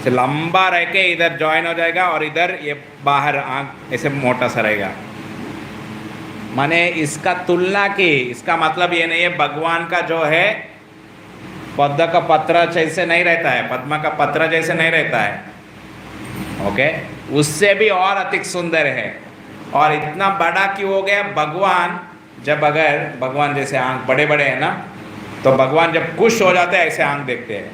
से लंबा रह के इधर जॉइन हो जाएगा, और इधर ये बाहर आँख ऐसे मोटा सा रहेगा। माने इसका तुलना की, इसका मतलब ये नहीं है भगवान का जो है पद्म का पत्र जैसे नहीं रहता है, पद्मा का पत्र जैसे नहीं रहता है, ओके, उससे भी और अधिक सुंदर है। और इतना बड़ा क्यों हो गया भगवान? जब अगर भगवान जैसे आँख बड़े बड़े हैं ना, तो भगवान जब खुश हो जाते हैं ऐसे आँख देखते हैं।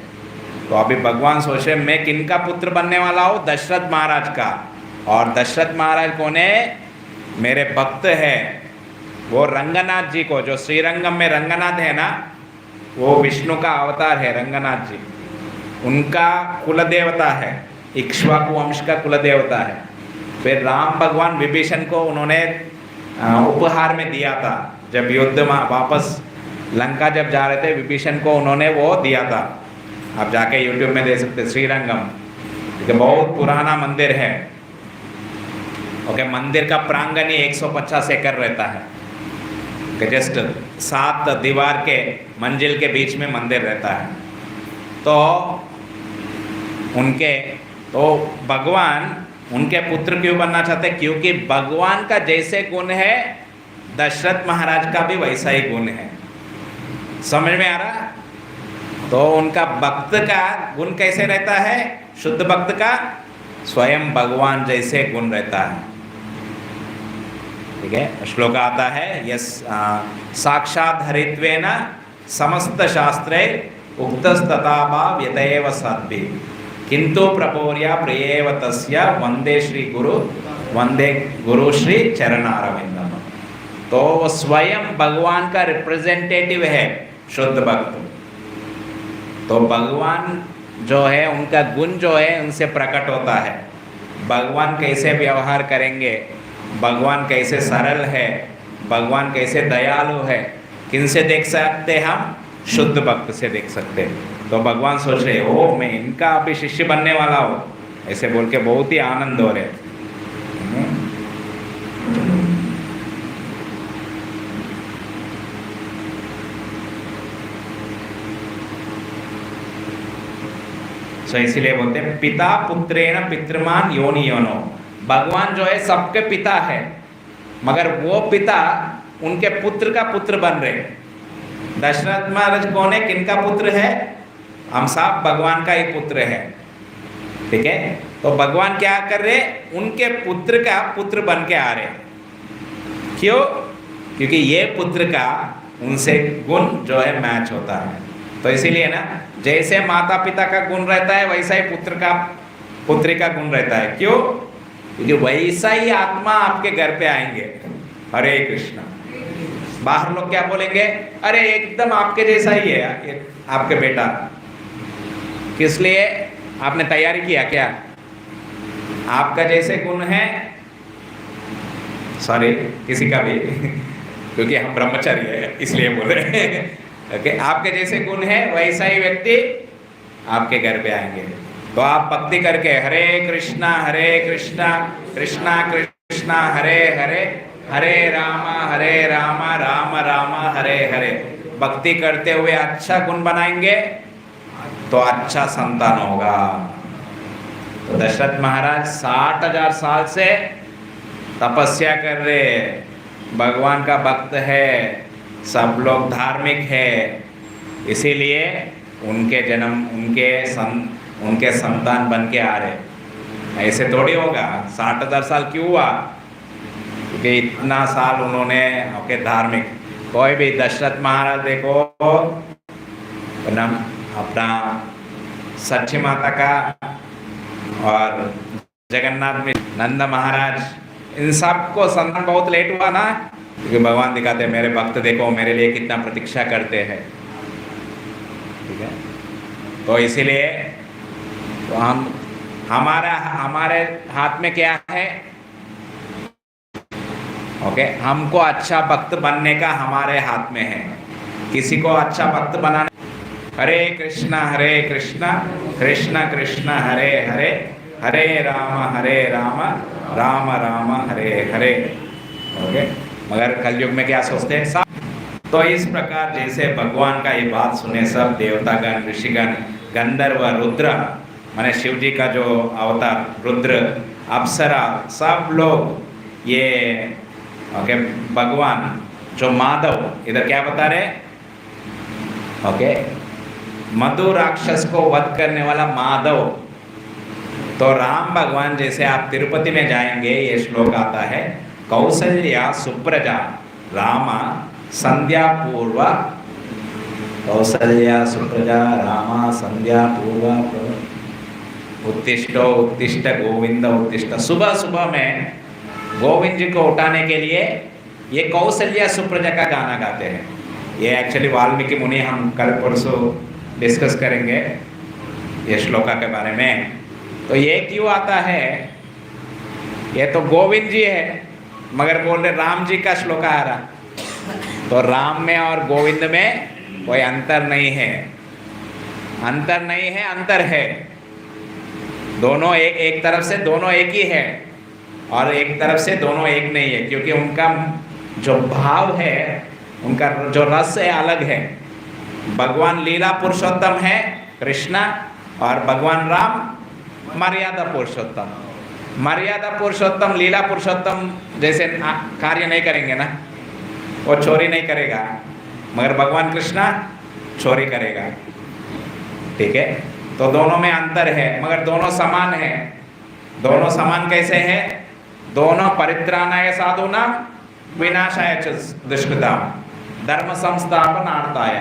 तो अभी भगवान सोच रहे मैं किनका पुत्र बनने वाला हूँ? दशरथ महाराज का। और दशरथ महाराज कौन है? मेरे भक्त है वो रंगनाथ जी को, जो श्रीरंगम में रंगनाथ है ना, वो विष्णु का अवतार है रंगनाथ जी, उनका कुल देवता है, इक्ष्वाकु वंश का कुल देवता है। फिर राम भगवान विभीषण को उन्होंने उपहार में दिया था, जब युद्ध में वापस लंका जब जा रहे थे, विभीषण को उन्होंने वो दिया था। आप जाके यूट्यूब में देख सकते, श्रीरंगम, ठीक है, बहुत पुराना मंदिर है, ओके। मंदिर का प्रांगण ही 150 एकड़ रहता है, जस्ट 7 दीवार के मंजिल के बीच में मंदिर रहता है। तो भगवान उनके पुत्र क्यों बनना चाहते? क्योंकि भगवान का जैसे गुण है दशरथ महाराज का भी वैसा ही गुण है। समझ में आ रहा? तो उनका भक्त का गुण कैसे रहता है? शुद्ध भक्त का स्वयं भगवान जैसे गुण रहता है, ठीक है। श्लोक आता है, यस साक्षात् हरित्वेन समस्त शास्त्रे उक्तस्तथाभाव यतएव सद्भि किंतु प्रपोर्या प्रियेव तस्य वंदे श्री गुरु श्री चरणारविंदम। तो वो स्वयं भगवान का रिप्रेजेंटेटिव है शुद्ध भक्त। तो भगवान जो है उनका गुण जो है उनसे प्रकट होता है। भगवान कैसे व्यवहार करेंगे, भगवान कैसे सरल है, भगवान कैसे दयालु है, किनसे देख सकते हम? शुद्ध भक्त से देख सकते। तो भगवान सोच रहे हो मैं इनका अभी शिष्य बनने वाला हूँ, ऐसे बोल के बहुत ही आनंद हो रहे। तो इसीलिए बोलते हैं पिता पुत्रेण पितृमान योनि योनो। भगवान जो है सबके पिता है, मगर वो पिता उनके पुत्र का पुत्र बन रहे। दशरथ महाराज कौन है? किनका पुत्र है? हम सब भगवान का ही पुत्र है, ठीक है। तो भगवान क्या कर रहे? उनके पुत्र का पुत्र बन के आ रहे। क्यों? क्योंकि ये पुत्र का उनसे गुण जो है मैच होता है। तो इसीलिए ना, जैसे माता पिता का गुण रहता है वैसा ही पुत्री का गुण रहता है। क्यों? क्योंकि वैसा ही आत्मा आपके घर पे आएंगे। हरे कृष्णा। बाहर लोग क्या बोलेंगे, अरे एकदम आपके जैसा ही है ये आपके बेटा। किस लिए? आपने तैयारी किया क्या? आपका जैसे गुण है, सॉरी किसी का भी क्योंकि हम ब्रह्मचारी है इसलिए बोल रहे हैं। ओके, आपके जैसे गुण है वैसा ही व्यक्ति आपके घर पे आएंगे। तो आप भक्ति करके हरे कृष्णा कृष्णा कृष्णा हरे हरे, हरे राम राम राम हरे हरे भक्ति करते हुए अच्छा गुण बनाएंगे तो अच्छा संतान होगा। तो दशरथ महाराज 60,000 साल से तपस्या कर रहे, भगवान का भक्त है, सब लोग धार्मिक है, इसीलिए उनके जन्म उनके संतान बन के आ रहे। ऐसे थोड़ी होगा। 60,000 साल क्यों हुआ? क्योंकि इतना साल उन्होंने आपके धार्मिक, कोई भी दशरथ महाराज देखो अपना सच्ची माता का और जगन्नाथ में नंद महाराज, इन सबको संतान बहुत लेट हुआ ना, क्योंकि भगवान दिखाते हैं मेरे भक्त देखो मेरे लिए कितना प्रतीक्षा करते हैं। ठीक है, तो इसीलिए तो हमारे हाथ में क्या है? ओके, हमको अच्छा भक्त बनने का हमारे हाथ में है। किसी को अच्छा भक्त बनाना, हरे कृष्णा कृष्णा कृष्णा हरे हरे, हरे राम राम राम हरे हरे। ओके, मगर कलयुग में क्या सोचते हैं? तो इस प्रकार जैसे भगवान का ये बात सुने सब देवतागण, ऋषिगण, गंधर्व, रुद्र माने शिव जी का जो अवतार रुद्र, अप्सरा, सब लोग ये ओके भगवान जो माधव, इधर क्या बता रहे? ओके, मधु राक्षस को वध करने वाला माधव। तो राम भगवान जैसे आप तिरुपति में जाएंगे, ये श्लोक आता है, कौसल्या सुप्रजा रामा संध्या पूर्व, कौसल्या सुप्रजा रामा संध्या पूर्व, उत्तिष्ठो उत्तिष्ठ गोविंद उत्तिष्ठ। सुबह सुबह में गोविंद जी को उठाने के लिए ये कौसल्या सुप्रजा का गाना गाते हैं। ये एक्चुअली वाल्मीकि मुनि, हम कल परसों डिस्कस करेंगे ये श्लोका के बारे में। तो ये क्यों आता है? ये तो गोविंद जी है, मगर बोल रहे राम जी का श्लोक आ रहा। तो राम में और गोविंद में कोई अंतर नहीं है, अंतर नहीं है, अंतर है। दोनों एक तरफ से दोनों एक ही है और एक तरफ से दोनों एक नहीं है, क्योंकि उनका जो भाव है, उनका जो रस है अलग है। भगवान लीला पुरुषोत्तम है कृष्णा, और भगवान राम मर्यादा पुरुषोत्तम। मर्यादा पुरुषोत्तम लीला पुरुषोत्तम जैसे कार्य नहीं करेंगे ना, वो चोरी नहीं करेगा, मगर भगवान कृष्णा चोरी करेगा। ठीक है, तो दोनों में अंतर है, मगर दोनों समान है। दोनों समान कैसे है? दोनों परित्राणाय साधूनां विनाशाय च दुष्कृताम् धर्म संस्थापनार्थाय।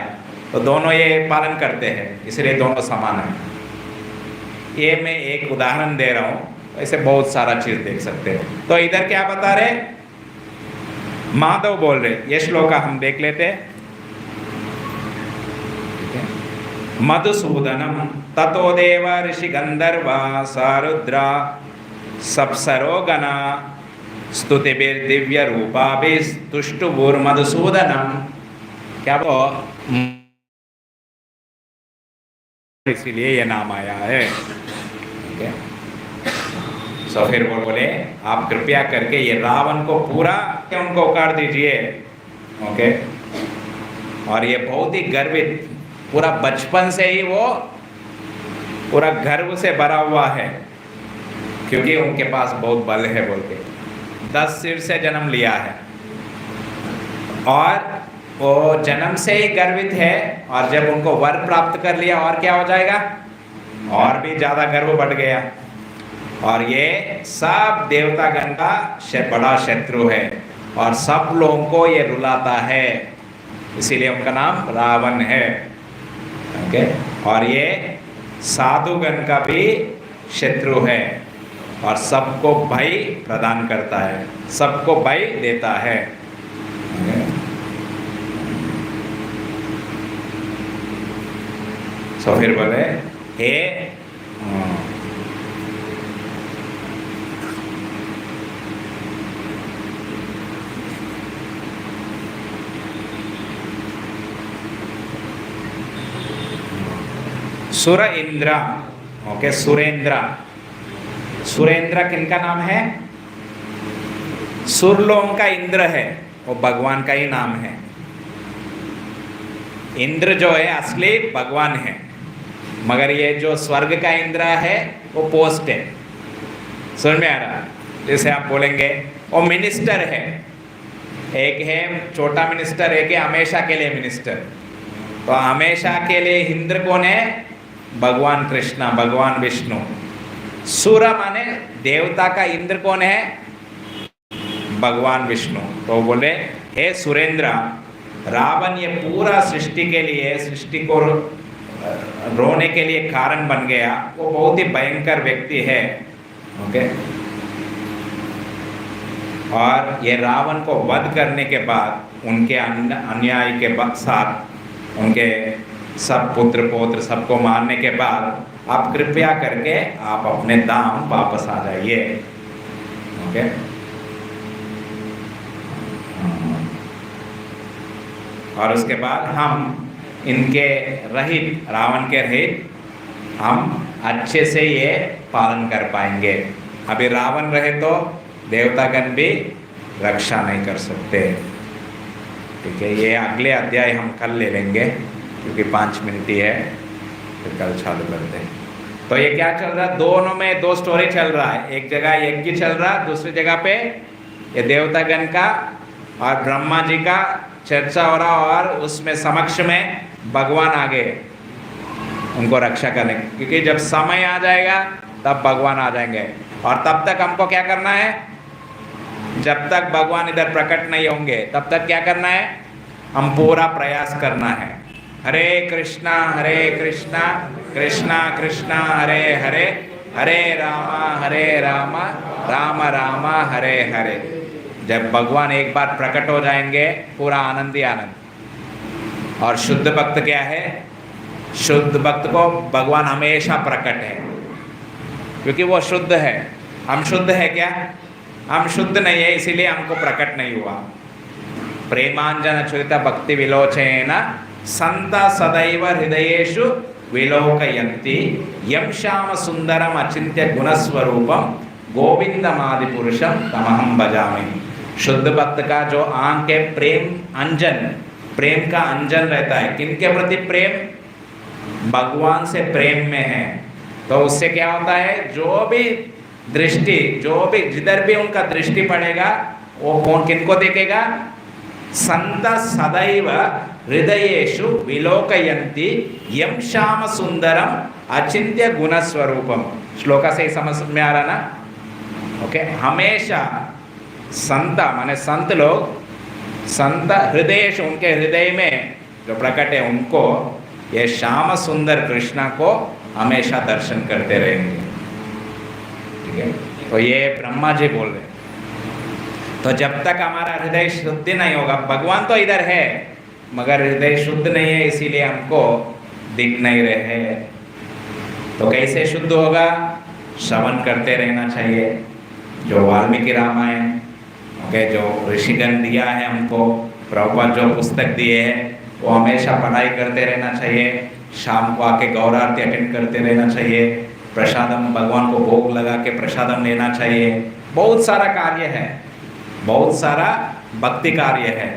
तो दोनों ये पालन करते हैं, इसलिए दोनों समान है। ये मैं एक उदाहरण दे रहा हूँ, ऐसे बहुत सारा चीज देख सकते हैं। तो इधर क्या बता रहे? माधव बोल रहे। ये श्लोक हम देख लेते हैं। मधुसूदनम ततो देव ऋषि गंधर्व सारुद्रा सप्सरो गणा स्तुतिभिर दिव्य रूपाभिस्तुष्टुभुर मधुसूदनम। क्या वो इसीलिए ये नाम आया है। सो फिर वो बोले आप कृपया करके ये रावण को पूरा उनको उखाड़ दीजिए। ओके, और ये बहुत ही गर्वित, पूरा बचपन से ही वो पूरा गर्व से भरा हुआ है, क्योंकि उनके पास बहुत बल है बोल के 10 सिर से जन्म लिया है, और वो जन्म से ही गर्वित है। और जब उनको वर प्राप्त कर लिया और क्या हो जाएगा? और भी ज्यादा गर्व बढ़ गया। और ये सब देवतागण का बड़ा शत्रु है और सब लोगों को ये रुलाता है, इसीलिए उनका नाम रावण है। ओके, और ये साधुगण का भी शत्रु है और सबको भय प्रदान करता है, सबको भय देता है। सो फिर बोले हे सुर इंद्र, ओके, सुरेंद्र। सुरेंद्र किनका नाम है? सुरलोक का इंद्र है, वो भगवान का ही नाम है। इंद्र जो है असली भगवान है, मगर ये जो स्वर्ग का इंद्र है वो पोस्ट है। समझ में आ रहा? जैसे आप बोलेंगे वो मिनिस्टर है, एक है छोटा मिनिस्टर, एक है हमेशा के लिए मिनिस्टर। तो हमेशा के लिए इंद्र कौन है? भगवान कृष्ण, भगवान विष्णु। सुर माने देवता का इंद्र कौन है? भगवान विष्णु। तो बोले हे सुरेंद्र, रावण ये पूरा सृष्टि के लिए, सृष्टि को रोने के लिए कारण बन गया, वो बहुत ही भयंकर व्यक्ति है। ओके, और ये रावण को वध करने के बाद उनके अन्याय के साथ उनके सब पुत्र पौत्र सबको मारने के बाद आप कृपया करके आप अपने धाम वापस आ जाइए। ओके, और उसके बाद हम इनके रहित, रावण के रहित हम अच्छे से ये पालन कर पाएंगे। अभी रावण रहे तो देवतागण भी रक्षा नहीं कर सकते। ठीक है, ये अगले अध्याय हम कल ले लेंगे क्योंकि 5 मिनट ही है, फिर कल चालू करते हैं। तो ये क्या चल रहा है? दोनों में 2 स्टोरी चल रहा है। एक जगह यज्ञ चल रहा, दूसरी जगह पे ये देवतागण का और ब्रह्मा जी का चर्चा हो रहा, और उसमें समक्ष में भगवान आ गए उनको रक्षा करने, क्योंकि जब समय आ जाएगा तब भगवान आ जाएंगे। और तब तक हमको क्या करना है? जब तक भगवान इधर प्रकट नहीं होंगे तब तक क्या करना है? हम पूरा प्रयास करना है। हरे कृष्णा कृष्णा कृष्णा हरे हरे, हरे राम राम राम हरे हरे। जब भगवान एक बार प्रकट हो जाएंगे पूरा आनंद ही आनंद। और शुद्ध भक्त क्या है? शुद्ध भक्त को भगवान हमेशा प्रकट है, क्योंकि वो शुद्ध है। हम शुद्ध है क्या? हम शुद्ध नहीं है, इसीलिए हमको प्रकट नहीं हुआ। प्रेमांजन चरित भक्ति विलोचन संत सदैव हृदयेषु विलोकयन्ति यं श्याम सुंदरम अचिंत्य गुणस्वरूपम गोविंदमादि पुरुषम तमहं भजामि। शुद्ध भक्त का जो आंख के प्रेम अंजन, प्रेम का अंजन रहता है, किनके प्रति प्रेम? भगवान से प्रेम में है। तो उससे क्या होता है? जो भी दृष्टि, जो भी जिधर भी उनका दृष्टि पड़ेगा वो कौन किनको देखेगा? संत सदैव हृदयेषु विलोकयन्ति यं श्याम सुंदरम अचिंत्य गुणस्वरूपम। श्लोका से ही समझ में आ रहा ना? ओके, हमेशा संत माने संत लोग, संत हृदयेषु उनके हृदय में जो प्रकट है उनको ये श्याम सुंदर कृष्णा को हमेशा दर्शन करते रहेंगे। ठीक है, तो ये ब्रह्मा जी बोल रहे। तो जब तक हमारा हृदय शुद्ध नहीं होगा, भगवान तो इधर है मगर हृदय शुद्ध नहीं है, इसीलिए हमको दिख नहीं रहे। तो कैसे शुद्ध होगा? श्रवण करते रहना चाहिए। जो वाल्मीकि रामायण, ओके, जो ऋषिगण दिया है हमको, प्रभुपाद जो पुस्तक दिए हैं वो हमेशा पढ़ाई करते रहना चाहिए। शाम को आके गौरारती अटेंड करते रहना चाहिए। प्रसादम भगवान को भोग लगा के प्रसादम लेना चाहिए। बहुत सारा कार्य है, बहुत सारा भक्ति कार्य है।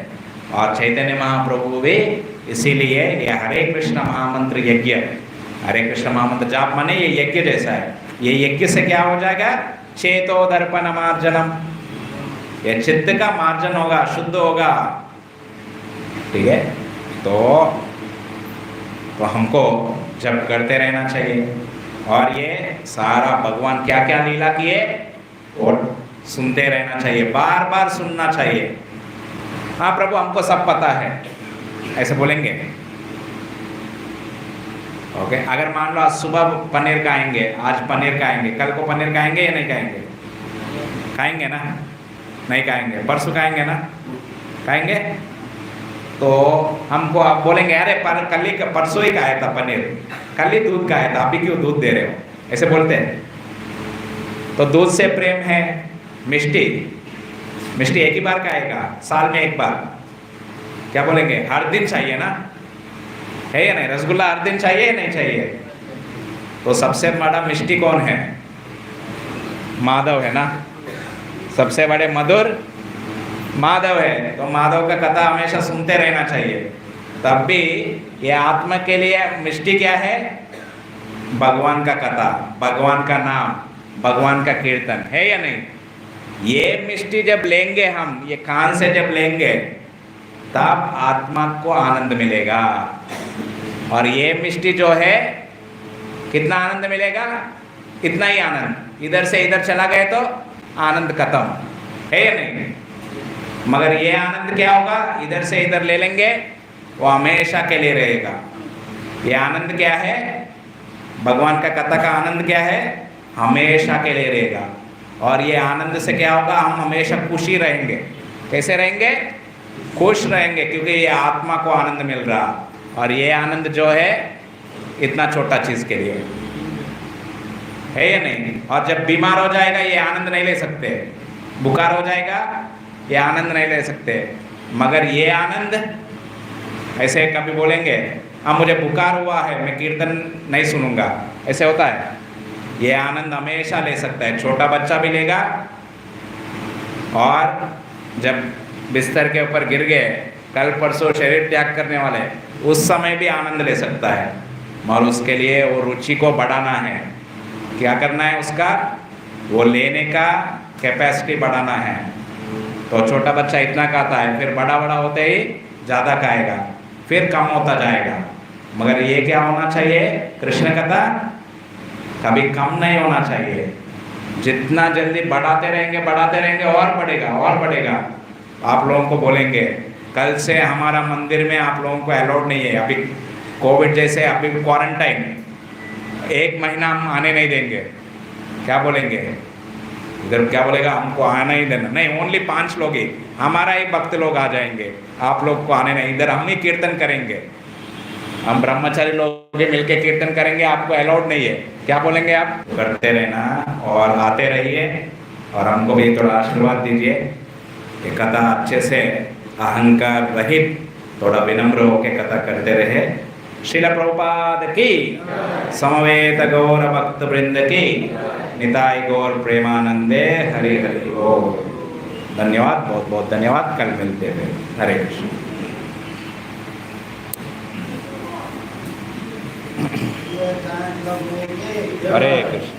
और चैतन्य महाप्रभु भी इसीलिए ये हरे कृष्ण महामंत्र यज्ञ, हरे कृष्ण महामंत्र जाप माने ये यज्ञ जैसा है। ये यज्ञ से क्या हो जाएगा? चेतो दर्पण मार्जनम, ये चित्त का मार्जन होगा, शुद्ध होगा। ठीक है, तो हमको जब करते रहना चाहिए। और ये सारा भगवान क्या क्या लीला किए और सुनते रहना चाहिए, बार बार सुनना चाहिए। हाँ प्रभु हमको सब पता है, ऐसे बोलेंगे। ओके, अगर मान लो आज सुबह पनीर खाएंगे, आज पनीर खाएंगे, कल को पनीर खाएंगे या नहीं खाएंगे? खाएंगे ना? नहीं खाएंगे। परसों खाएंगे ना? खाएंगे? तो हमको आप बोलेंगे अरे कल ही परसों ही खाया था पनीर, कल ही दूध खाया था, अभी क्यों दूध दे रहे हो, ऐसे बोलते हैं। तो दूध से प्रेम है। मिष्टी, मिष्टी एक ही बार खाएगा, साल में एक बार, क्या बोलेंगे, हर दिन चाहिए ना, है या नहीं? रसगुल्ला हर दिन चाहिए या नहीं चाहिए? तो सबसे बड़ा मिष्टी कौन है? माधव है ना, सबसे बड़े मधुर माधव है। तो माधव का कथा हमेशा सुनते रहना चाहिए। तब भी ये आत्मा के लिए मिष्टी क्या है? भगवान का कथा, भगवान का नाम, भगवान का कीर्तन, है या नहीं? ये मिष्टी जब लेंगे हम, ये कान से जब लेंगे, तब आत्मा को आनंद मिलेगा। और ये मिष्टी जो है, कितना आनंद मिलेगा? इतना ही आनंद। इधर से इधर चला गए तो आनंद खत्म, है या नहीं? मगर ये आनंद क्या होगा? इधर से इधर ले लेंगे, वो हमेशा के लिए रहेगा। ये आनंद क्या है? भगवान का कथा का आनंद क्या है? हमेशा के लिए रहेगा। और ये आनंद से क्या होगा? हम हमेशा खुशी रहेंगे। कैसे रहेंगे? खुश रहेंगे, क्योंकि ये आत्मा को आनंद मिल रहा। और ये आनंद जो है इतना छोटा चीज के लिए, है या नहीं? और जब बीमार हो जाएगा ये आनंद नहीं ले सकते, बुखार हो जाएगा ये आनंद नहीं ले सकते। मगर ये आनंद, ऐसे कभी बोलेंगे अब मुझे बुखार हुआ है, मैं कीर्तन नहीं सुनूंगा, ऐसे होता है? ये आनंद हमेशा ले सकता है, छोटा बच्चा भी लेगा, और जब बिस्तर के ऊपर गिर गए, कल परसों शरीर त्याग करने वाले, उस समय भी आनंद ले सकता है। और उसके लिए वो रुचि को बढ़ाना है। क्या करना है उसका? वो लेने का कैपेसिटी बढ़ाना है। तो छोटा बच्चा इतना खाता है, फिर बड़ा बड़ा होते ही ज़्यादा खाएगा, फिर कम होता जाएगा। मगर ये क्या होना चाहिए? कृष्ण कथा कभी कम नहीं होना चाहिए। जितना जल्दी बढ़ाते रहेंगे और बढ़ेगा और बढ़ेगा। आप लोगों को बोलेंगे कल से हमारा मंदिर में आप लोगों को अलाउड नहीं है, अभी कोविड जैसे, अभी क्वारंटाइन, 1 महीना हम आने नहीं देंगे। क्या बोलेंगे? इधर क्या बोलेगा? हमको आना ही देना नहीं, ओनली 5 लोग ही, हमारा ही भक्त लोग आ जाएंगे, आप लोग को आने नहीं। इधर हम ही कीर्तन करेंगे, हम ब्रह्मचारी लोग भी मिलके कीर्तन करेंगे, आपको अलाउड नहीं है। क्या बोलेंगे? आप करते रहना और आते रहिए, और हमको भी थोड़ा आशीर्वाद दीजिए। ये कथा अच्छे से अहंकार रहित, थोड़ा विनम्र होकर कथा करते रहे। श्रील प्रभुपाद की, समवेत गौर भक्त वृंद की, निताई गौर प्रेमानंदे, हरि हरि बोल। धन्यवाद, बहुत बहुत धन्यवाद। कल मिलते हैं। हरे कृष्ण। हरे कृष्ण।